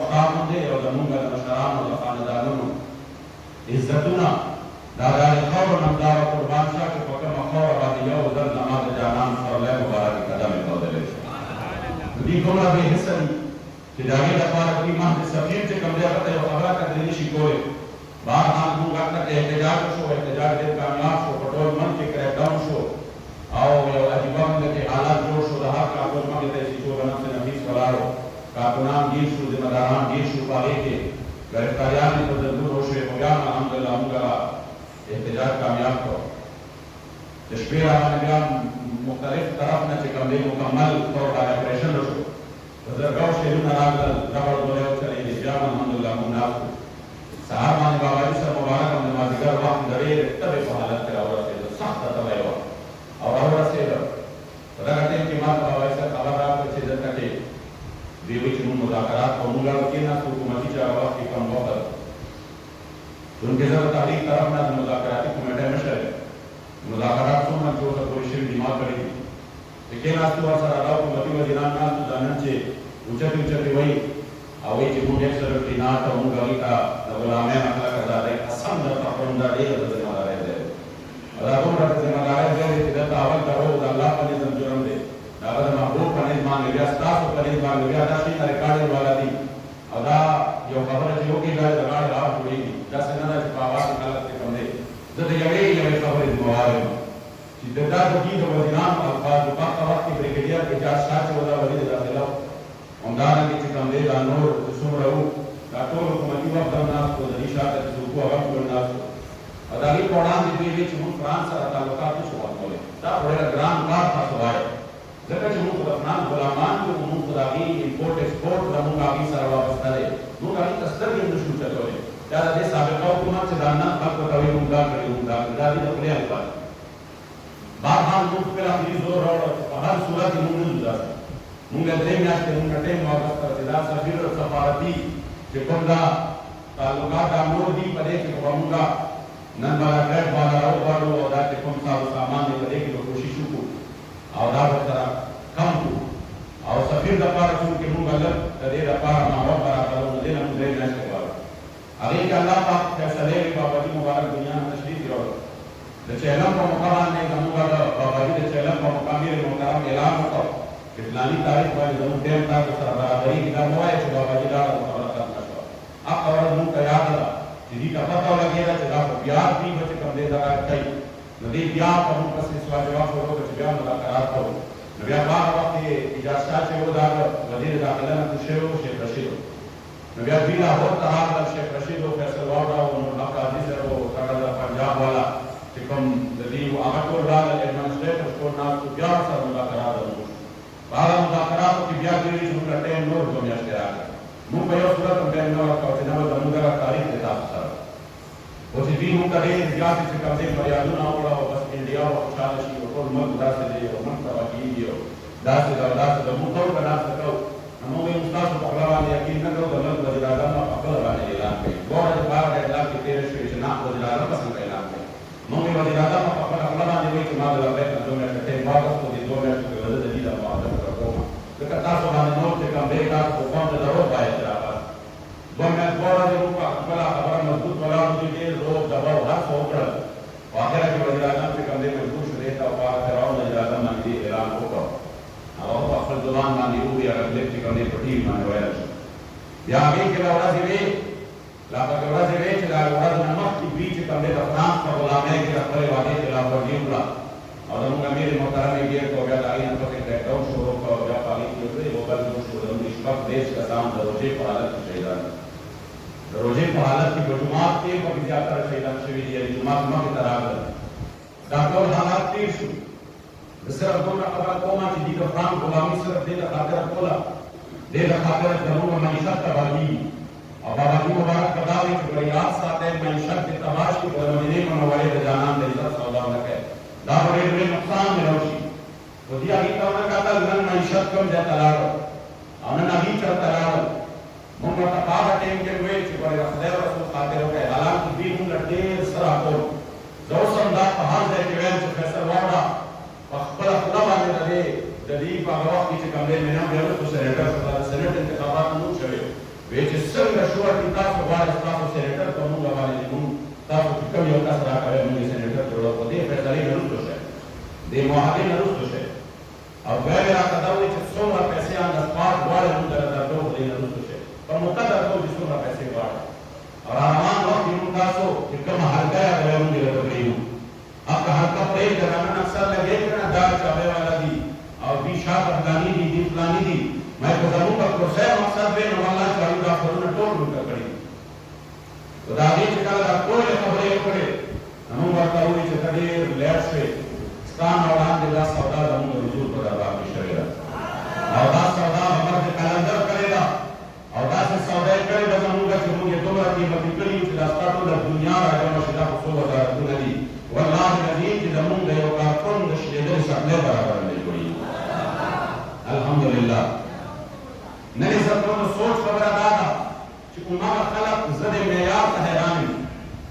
مقام دې او زمونږ د مشرانو د خاندانونو عزتونه دا د خاورو نه دا قربان شاه چې په کومه خاوره باندې یو ځل زما د جانان سورلی مبارک قدم ایښودلی شي دوی دومره بې حسه دي چې د هغې لپاره دوی مهد سفیر چې کوم دی هغه ته یو خبره کتلی نه شي کولی بهرحال موږ هلته احتجاج وشو احتجاج ډېر کامیاب شو په ټول ملک کې کریک ډاون شو او یو عجیبه غونډه کې حالات جوړ شو د هر کارکون مخې ته یې چې څو نفس نفیس ولاړو کارکنان ډېر شو ذمه داران ډېر شو په هغې کې ګرفتاریان یې په دردونو وشوې خو بیا هم الحمدلله موږ احتجاج کامیاب کړو د شپې راباندې بیا مختلف طرف نه چې کوم دی مکمل طور باندې اپریشن وشو په زرګو شعرونه راغلل ربړ ګولۍ وچلېدې بیا هم الحمدلله موږ ناست وو سهار باندې باباجي صاحب مبارک هم د مازدیګر وخت د ډېرې تبې په حالت کې راورسېده سخته تبه یې وه او راورسېده په دغه ټایم کې ما ته باباجي صاحب خبر راکړ چې دلته کې دوی وایي چې موږ مذاکرات کوو موږ هغه کېناستو حکومتي چې هغه وخت کې کم وخت چونکې زه د تحریک طرف نه د مذاکراتي کمیټۍ مشر یم مذاکرات څومره چې اوسه پورې شوي دي ما کړي دي چې کېناستو ورسره هغه حکومتي وزیران ناستو دا نن چې اوچتې اوچتې وایي او وایي چې موږ ایبسولوټلي ناټ او موږ هغوی ته د غلامیان اخلاق ازادۍ قسم درته خورم دا ډېره د ذمهدارۍ ځای دی او دا دومره د ذمهدارۍ ځای دی چې دلته اول ته د الله په نظم جرم دی د هغه د محبوب په نظم باندې بیا ستاسو په نظم باندې بیا دا شیونه ریکارډینګ والا دي او دا یو خبره چې وکړي دا د غاړې راو جوړېږي داسې نه ده چې په اواز کې خلک پرې کم دی زه د یوې خبرې ذمهوار یم چې د دا دوی د وزیرانو الفاظ په هغه وخت کې بریګیډیر اعجاز شاه چې و دا وزیر داخله و همدارنګه چې کوم دی دا نور څومره وو دا ټول حکومتي وفد هم ناست و د دې شاته چې څوک وو هغه هم ټول ناست وو او د هغې په وړاندې دوی وایي چې موږ فرانس سره تعلقات نشو ختمولی دا خو ډېره ګران کار تاسو وایئ ځکه چې موږ د فرانس غلامان یو موږ د هغې امپورټ ایکسپورټ زموږ هغې سره وابسته دی موږ هغې ته سترګې هم نشو چلولی دا د دې سابقه حکومت چې دا نه خلکو ته وایي موږ دا کړي موږ دا کړي دا دې د خولې الفاظ بهرحال موږ خپل اخري زور راوړه چې په هر صورت کې موږ نه ځو داسې موږ درې میاشتې موږ ټایم واخیسته چې دا سفیر سفارتي چې کوم دا تعلقات دا نور دي په دې کې خو به موږ نن به ډېر بالا راوغواړو او دا چې کوم سازو سامان دی په دې کې به کوشش وکړو او دا به سره کم کړو او سفیر دپاره چونکې موږ لږ د دې دپاره ماحول برابرو نو دې نه موږ درې میاشتې غواړو هغې کې الله پاک فیصلې وکړي باباجي مبارک دنیا نه تشریف راوړو د چهلم په موقع باندې زموږ د باباجي د چهلم په موقع میر محترم اعلان وکړو چې فلاني تاریخ باندې زموږ ټایم تاسو سره برابرېږي دا مه وایه چې باباجي لاړه نو خبره ختمه شوه هغه ورځ موږ ته یاده ده چې دې ته پته ولګېده چې دا خو بیا دوی به چې کوم دی دغه کوي نو دې بیا په موږ پسې سوال جواب شروع وکړه چې بیا مذاکرات کوو نو بیا په هغه وخت کې اعجاز شاه چې و دا وزیر داخله نه تېر شوی و شیخ رشید و نو بیا دوی لاهور ته راغلل شیخ رشید و فیصل واوډا و نور حق قاضي صاحب و هغه د پنجاب والا چې کوم د دې هغه ټول راغلل ایډمنسټریټرز ټول ناست وو بیا ورسره مذاکرات وشو په هغه مذاکراتو کې بیا دوی چې موږ ته ټایم نور دوه میاشتې راغله موږ په یو صورت هم ټایم نه ورکړو چې نه به زموږ دغه تاریخ دی تاسو سره او چې دوی موږ ته ډېر زیاتې چې کوم دی فریادونه وکړه او بس انډیا به خوشحاله شي او ټول ملک داسې دی او موږ تباه کېږي او داسې ده او داسې ده موږ ټول به ناسته کوو نو موږ وایو ستاسو په خوله باندې یقین نه کوو د ملک وزیر اعظم به په خپله باندې اعلان کوي دوه ورځې په هغه اعلان کې تېره شوې چې نه وزیر اعظم به څنګه اعلان کوي موږ وایو وزیر اعظم به په خپله خوله باندې وایي چې ما د لبیک نه دوه میاشتې ټایم واخیستو دې دوه میاشتو کې به زه د دې د مؤدب سره کوم ځکه تاسو باندې نور چې کوم دی تاسو په قوم ته ضرور باید راغاست دوه ورځې موږ په خپله خبره مضبوط ولاړو دوی ډېر روب دباو هر څه وکړل په اخره کې وزیر اعظم چې کوم دی مجبور شو دې ته او په هغه فرعون وزیر اعظم باندې دې اعلان وکړ هغه په خپل زبان باندې ووایي هغه کلیپ چې کوم دی په ټي وي باندې ویل شو بیا هغې کې به ورځې وې لا پکې ورځې وې چې د هغې ورځو نه مخکې دوی چې کوم دی د فرانس په غلامۍ کې د خپلې وعدې خلاف ورزي وکړه او زموږ امیر محترم یې ډېر کړو بیا د هغې نه پسې کریک ډاون شروع کړه او بیا په هغې کې یو بل جوړ شو زموږ شپږ دېرش کسان د روژې په حالت کې شهیدان د روژې په حالت کې په جومات کې پکې زیاتره شهیدان شوي دي یعنې جومات مخې ته راغلل دا ټول حالات تېر شو زه صرف دومره خبره کوم چې دوی د فرانس غلامي صرف دې د خاطره کوله دې د خاطره زموږ معیشت تباه کېږي او باباجي مبارک په دا وایي چې به یاد ساتئ معیشت دې تباه شي خو د مدینې منورې د جانان د عزت سودا ونه کوئ دا به ډېر لوی نقصان ملو شي خو دوی هغې ته ونه کتل نن معیشت کوم ځای ته لاړل او نن هغې چېرته لاړل موږ ورته په هغه ټایم کې ویل چې ګورې د خدای رسول خاطر وکړئ حالانکې دوی موږ له ډېر څه راکول زه اوس هم دا په هر ځای کې ویم چې فیصل واوډا په خپله خوله باندې د دې په هغه وخت کې چې کوم دی مې هم بیا وروسته سینیټر شو دا د سینیټ انتخابات هم شوي which is څنګه شو چې تاسو غواړئ تاسو سېنیټر ته موږ باندې موږ تاسو چې کوم یو کس راکوي موږ سېنیټر جوړو په دې فیصلې نه وروسته شي دې معاهدې نه وروسته شي او بیا یې راته دا وایي چې څومره پیسې آن د سپاټ غواړئ موږ درته په دې نه وروسته شي په مقدر ډول چې څومره پیسې غواړئ او را روان وخت کې موږ تاسو چې کومه حلقه یې راغلی موږ یې درته پرېږدو هغه حلقه پرېږده نن اکثر لګېږي که نه دا چاپې والا دي او دي شاته فلاني دي دي فلاني دي मैं तो जरूर का कोर्से मकसद में नवाला चालू का करूँ टोल रूट का करी तो दादी चिकन का कोई खबरें करे हम बात करूँ कि कभी लेट से स्थान और आन दिला सौदा हम रुजू पर बात करेगा और दास सौदा हमारे कैलेंडर करेगा और दास सौदा करेगा हम लोग जो ये दो राती मल्टीपली कि रास्ता तो दुनिया राजा मशीदा को सो बता दुनिया वल्लाह नजीब कि हम लोग यो का कौन नशेदर सकले बराबर नहीं कोई अल्हम्दुलिल्लाह नहीं सबको सोच खबर दादा कि उमर खलक जद मेयार तहरानी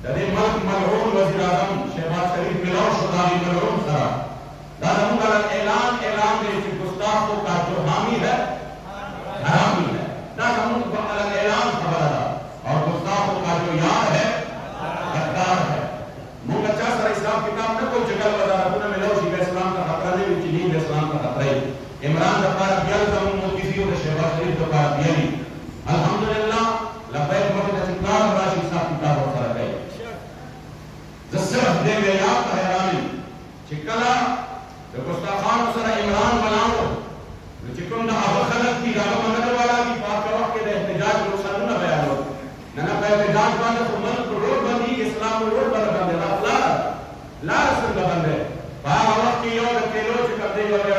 ददे मल्क मलऊन वजीर आजम शहबाज शरीफ मिलाओ शुदाई मलऊन सरा दादा मुगल ऐलान दे कि गुस्ताखों का जो हामी है हरामी है दादा मुगल ऐलान खबर दा और गुस्ताखों का जो यार है गद्दार है मुगल चा सर इस्लाम किताब में कोई जगह बता रहा मिलाओ जी इस्लाम का खतरा नहीं चीनी इस्लाम का खतरा है इमरान दफार बियल जम मुतीसी और शहबाज शरीफ दफार बियली अल्हम्दुलिल्लाह लबैक मदद इस्लाम राशि साहब किताब और सारा गए जसरफ दे में याद हैरानी चिकला जो गुस्ताखान सरा इमरान बनाओ जो चिकन दा अब खलक की राव मंगल वाला की बात का वक्त के एहतजाज नुकसान न बयान हो ना पे एहतजाज वाले तो मन को रोड बंदी इस्लाम को रोड बंद कर देना ला रसूल बंदे बाहर वक्त की और के लोग कर दे और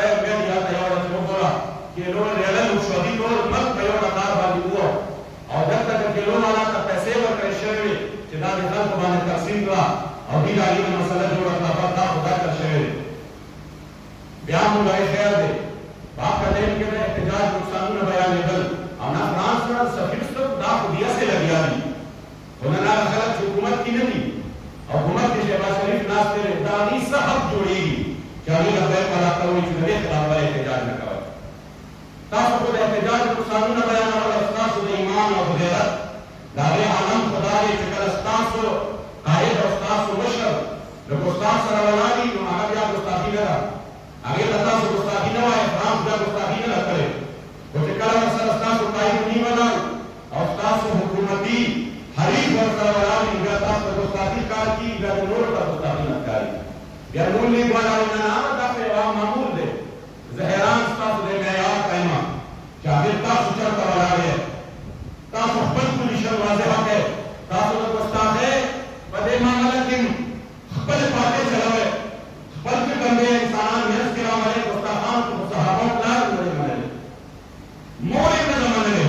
कि लोग रेलल उशोदी को मत भयो नकार वाली हुआ और जब तक के लोग वाला तब पैसे और प्रेशर में चिदा निकाल को माने तकसीम का और भी गाली में मसला जो रखा था खुदा का शहर बयान मुलाय खैर दे बाप का दिन के लिए एहतजाज नुकसान न बयान लेबल और ना फ्रांस में सफिक्स तो दाख दिया से लग गया नहीं तो ना गलत हुकूमत की नहीं और हुकूमत के शहबाज शरीफ नास तेरे दानी साहब जोड़ेगी चाली लबैक वाला करो इस नबी खिलाफ एहतजाज न करो ताकि खुद एहतजाज को सामने न बयान और अस्तास व ईमान और गैरत दावे आलम खुदा के चकर अस्तास को कायद और अस्तास को मशर जो अस्तास सरवलानी जो आगे या गुस्ताखी न आगे लता से गुस्ताखी न आए फ्रांस का गुस्ताखी न करे वो चकर सर अस्तास को कायद नहीं बना और अस्तास को हुकूमती हरीफ और सरवलानी जो अस्तास को गुस्ताखी कार की या नूर का गुस्ताखी न कारी या नूर ने वाला ना नाम का पे मामूल दे जहरान अस्तास दे मेयार कायमा जाहिर का सुचर का वाला है तासो खपल को निशान वाज़ेह है तासो तो गुस्ताख है बदे मामलकिन खपल पाते चलावे खपल के बंदे इंसान यस किराम है गुस्ताखान को सहाबा ला मरे मरे मोरे में जमाने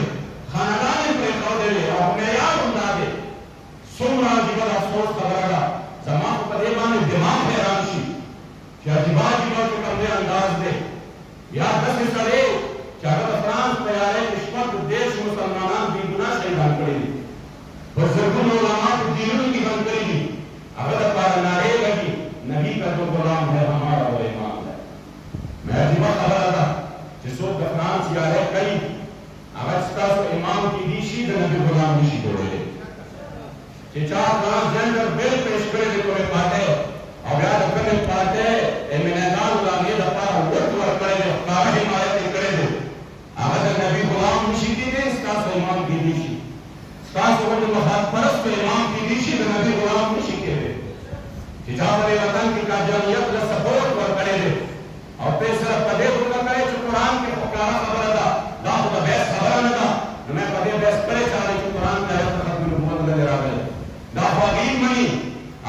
खानदान पे खाओ दे और मेयार उड़ा दे सुमरा जीवन अफसोस खबरगा जमात पर माने दिमाग हैरान शी क्या जिबाज जीवन के कमरे अंदाज दे या 10 सरे चारों फ्रांस तैयार है निष्पक्ष देश मुसलमान भी गुना से बन पड़ेगी बुजुर्गों उलमा को दीनों की बन करेगी अगर पर नारे लगी नबी का जो गुलाम है हमारा वो इमाम है मैं अजीबा खबर था जिसको फ्रांस या है कई अगर इसका तो इमाम की दीशी तो नबी गुलाम दीशी बोले कि चार ट्रांसजेंडर बिल पेश करे जो में पाते और याद करने पाते एमिनेदान उलामी दफा वोट वर्क करे जो कार हिमायत करे जो अगर नबी गुलाम मुशीदी ने इसका तो इमाम की दीशी इसका तो वो मखात परस्त तो इमाम की दीशी तो नबी गुलाम मुशीदी है कि चाहे वतन की काजानियत का सपोर्ट वर्क करे जो और पैसा पदे उनका करे जो कुरान के फकारा खबर था ना तो बेस खबर न था मैं पदे बेस करे चाहे जो कुरान का है तो खत्म मोहम्मद नजर आ गए ना फकीर मनी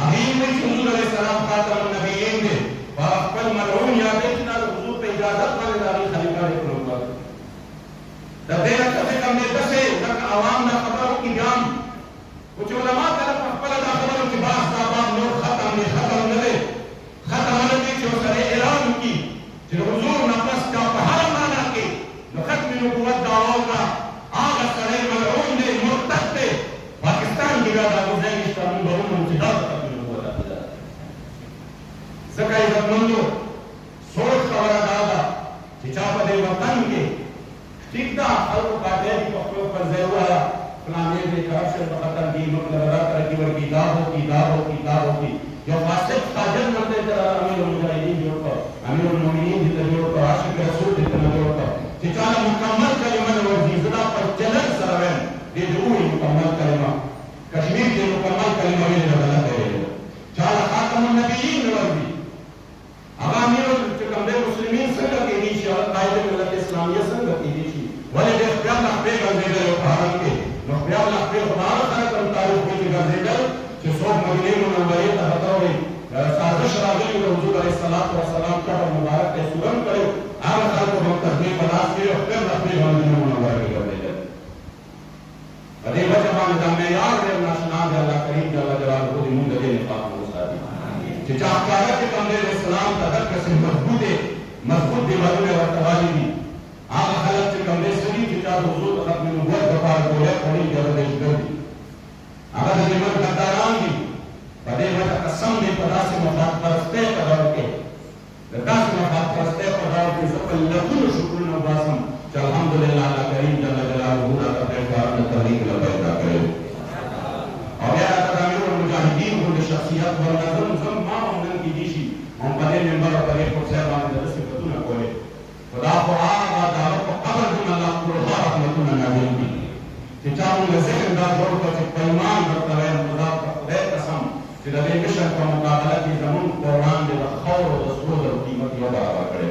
अमीन में हुजूर अलैहि सलाम खातम नबीयीन ने वअकल मलऊन याद है कि ना हुजूर पे इजाजत वाले दारी खलीफा ने करूंगा तबे कभी कम ने दसे तक आवाम ना खबरों की जाम कुछ उलमा तरफ अकल दा खबरों की बात साहब नूर खत्म ने जो सरे ऐलान की जो हुजूर नफस का पहाड़ माना के खत्म नबूवत दावा का आगा सरे मलऊन ने मुर्तद थे पाकिस्तान की गादा गुजरे इस्लाम बहुम मुजिदात सकाई जमंदो सोच खबर दादा चिचापदे वतन के ठीकदा अलग पाटे की पक्को पर जरूर दे करप्शन खत्म की मतलब तरक्की वर्गी दावों की जो वास्तव ताजन करते तरह अमीरुल मुजाहिदीन जोड़ कर अमीरुल मोमिनीन जितना जोड़ कर आशिक रसूल जितना जोड़ कर चिचाला मुकम्मल कलिमा वर्जी ज़रा पर चलन सरवेन ये जो मुकम्मल कलिमा कश्मीर के मुकम्मल कलिमा में बदला है चाला खातमुन नबीयीन वर्जी अब अमीरुल कमरे मुस्लिमीन संग के नीचे और कायदे मिलत इस्लामिया संग के नीचे वाले देश प्यार पे गंजेडल भारत के प्यार पे खुदा का तारीफ के गंजेडल कि सोब मदीने मुनव्वरे तहतोरे साजिश रागली के हुजूर अलैहिस्सलाम का मुबारक के सुगम करे आम खाल को हम तस्बीह बलास के और फिर अपने मदीने मुनव्वरे के गंजेडल अदे वजमान जामे यार दे नाशना दे अल्लाह करीम जल्ल जलालहू दी मुंद दे निफाक मुसादी कि चाहता के कमरे इस्लाम का दर से मजबूत दीवारों में वतवाली दी आग हालत से कमरे सदी की चार हुजूर तक में नबूवत का पार बोले पड़ी जबरदस्त गंदी अगर जीवन कतारांगी पदे वजह कसम ने पदा से मफाद परस्ते पदार के लता से मफाद परस्ते पदार के सब लकुल शुक्र नवासम अल्हम्दुलिल्लाह अल्लाह करीम जल्ल जलालहू दा तफरीकार ने तहरीक लबैका करे और या तदामीर मुजाहिदीन को शख्सियत व नज़म सब मां उनन की दिशी हम पदे मेंबर और पदे को सहबान दरस के बतूना कोले खुदा को आगा दावत को कब्र में अल्लाह को रहमतुन नाज़िल की कि चारों में ज़िक्र दा जोड़ कर पैमान करता है खुदा का कसम कि दे मिशन का मुकाबला की जमून कुरान दे खौर और रसूल और कीमत यो बराबर करे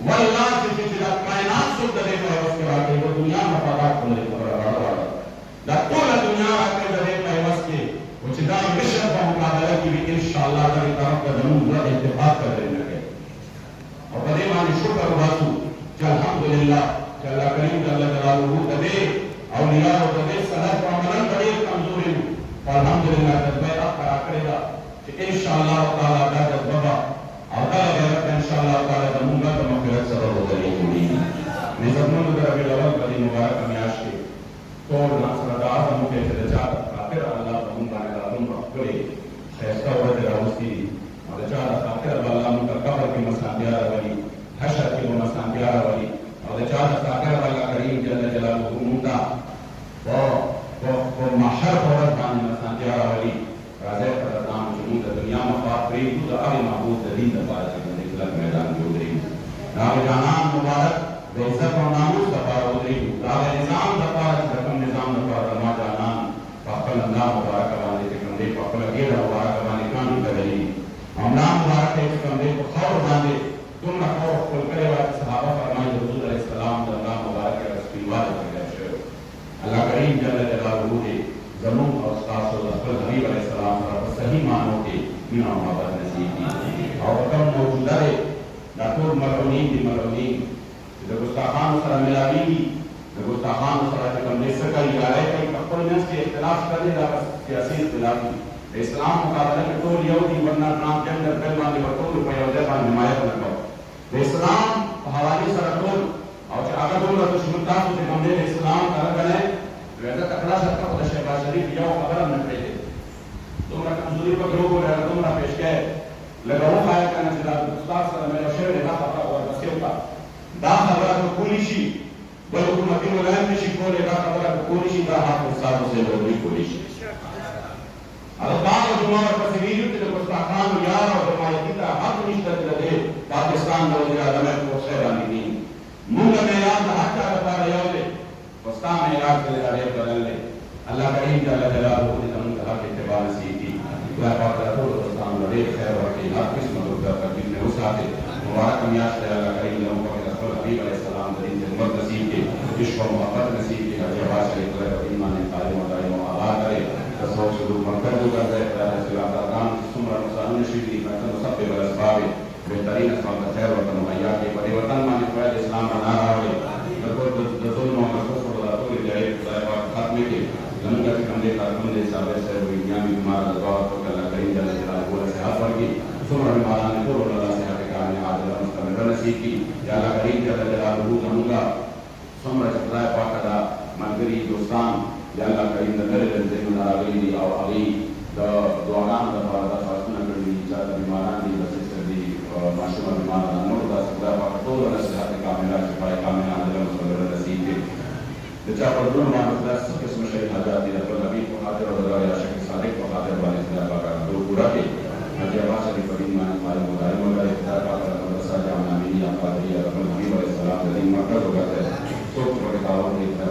वल्लाह से जिला कायनात शुद्ध दे है उसके आगे वो दुनिया में पैदा होने बराबर दा पूरा दुनिया के दे है उसके वो जिला मिशन का मुकाबला की भी इंशाअल्लाह ताला तरफ का जमून और इत्तेफाक कर देंगे और बड़े माने शुक्र वासु कि अल्हम्दुलिल्लाह कि अल्लाह करीम जल्ल जलालहू दे औलिया और दे सलाह को अमलन बड़े कमजोरी अल्हम्दुलिल्लाह तबे अखरा करेगा कि इंशाअल्लाह ताला दा बाबा और दा इंशाअल्लाह ताला दमूंगा तो मगफिरत सबब हो जाएगी मैं जमून का रबी अव्वल बड़ी मुबारक मियाश के तो नासर आजम के दरजा खातिर अल्लाह दमूंगा ने दादुम करे फैसला हो जाएगा उसकी और चारा खातिर अल्लाह उनका कब्र की मसादिया वाली हशर की मसादिया वाली और चारा खातिर अल्लाह करीम जल्ल जलालहू मुंदा वो महशर औरत बानी मसादिया वाली राज़े परदान जुनूद दुनिया में फाकरी खुद अभी महबूब दीन दबार के निकलत मैदान में उतरी नाम जानान मुबारक बेइज्जत और नामूस दबार उतरी दावे निजाम दबार रकम निजाम दबार रमा जानान पापल अल्लाह मुबारक वाले के कंधे पापल गेर मुबारक वाले कान करेली हमना मुबारक के कंधे को खौर बांधे तुम ना खौर खुल करे वाले सहाबा फरमाए हुजूर अलैहिस्सलाम अल्लाह मुबारक के रसूल वाले के अल्लाह करीम जल्ल जलालहू ने जमून और सासो रसूल हबीब अलैहिस्सलाम पर सही मानों के बिना मोहब्बत नसीब की और कम मौजूदा है दातुर मलऊनीन की मलऊनीन जब गुस्ताखान सर मिलावी की जब गुस्ताखान सर के कम देश का इरादे कई कपड़ों से इख्तिलाफ करने लगा सियासी इख्तिलाफ इस्लाम मुकाबले में तो यहूदी वरना ट्रांसजेंडर पहलवान ने बतौर रुपए और जबान हिमायत न करो इस्लाम हवाले सर टोल और अगर तुम दुश्मनता को हमने इस्लाम कर गए वैसा तकड़ा सकता खुदा शहबाज शरीफ या खबर न करे तुमरा कमजोरी पर लोग हो रहा तुमरा पेश गए लगाओ खाया करना जिला उस्ताद सर मेरा शेर ना पता और बस के दा खबर को पुलिसी बल हुकूमत के मुलायम में शिको लेगा खबर को पुलिसी दा हाथ उस्ताद से लोग पुलिसी अब बाग जुमा और तस्वीर के गुस्ताखान यार और जमायती का हक निश्चित दे पाकिस्तान में वजीर आजम को शहरानी मुंह में याद हक का बता रहे हो वस्ता में याद के लिए बदल ले अल्लाह करीम जल्ल जलालहू ने हम कहा के इत्तिबा नसीब की खुदा पाक का तो रस्तान बड़े खैर और की हर किस्म का तकदीर में उस आते मुबारक मियाश है अल्लाह करीम ने उनको रसूल हबीब अलैहिस्सलाम दिन से उम्मत नसीब की इश्क और मोहब्बत नसीब की हर जवाब से लेकर ईमान कायम और दायम आबाद करे रसूल शुरू मरकज कर दे खुदा से अल्लाह सुमरा मुसालिम नशीदी का सब पे बरसबावे बेहतरीन असमात खैर और मुहैया के परिवर्तन माने फैल इस्लाम बना रहा है रसूल मोहम्मद सल्लल्लाहु अलैहि वसल्लम खात्मे के जन्नत के कंधे का कंधे साबे से हुई दुनिया में बीमार दुआ तो अल्लाह करीम जल्ल जलालहू से हाथ पर की सुमरा बीमारां ने तो अल्लाह से हटे काने आज मुस्तमिर नसीब की या अल्लाह करीम जल्ल जलालहू जमुगा सुमरा खुदा पाक दा मंगरी दोस्तान या अल्लाह करीम ने मेरे दिल में नाराज़गी और अली द दुआगान द फारदा फासना करनी चाहता बीमारां दी बस दी माशूमा बीमारां नूर दा खुदा पाक तो नसीहत कामिला शिफा कामिला अल्लाह मुस्तमिर नसीब के जब पर दुआ मानदा किस्म berkat berkat. So kepada kalau kita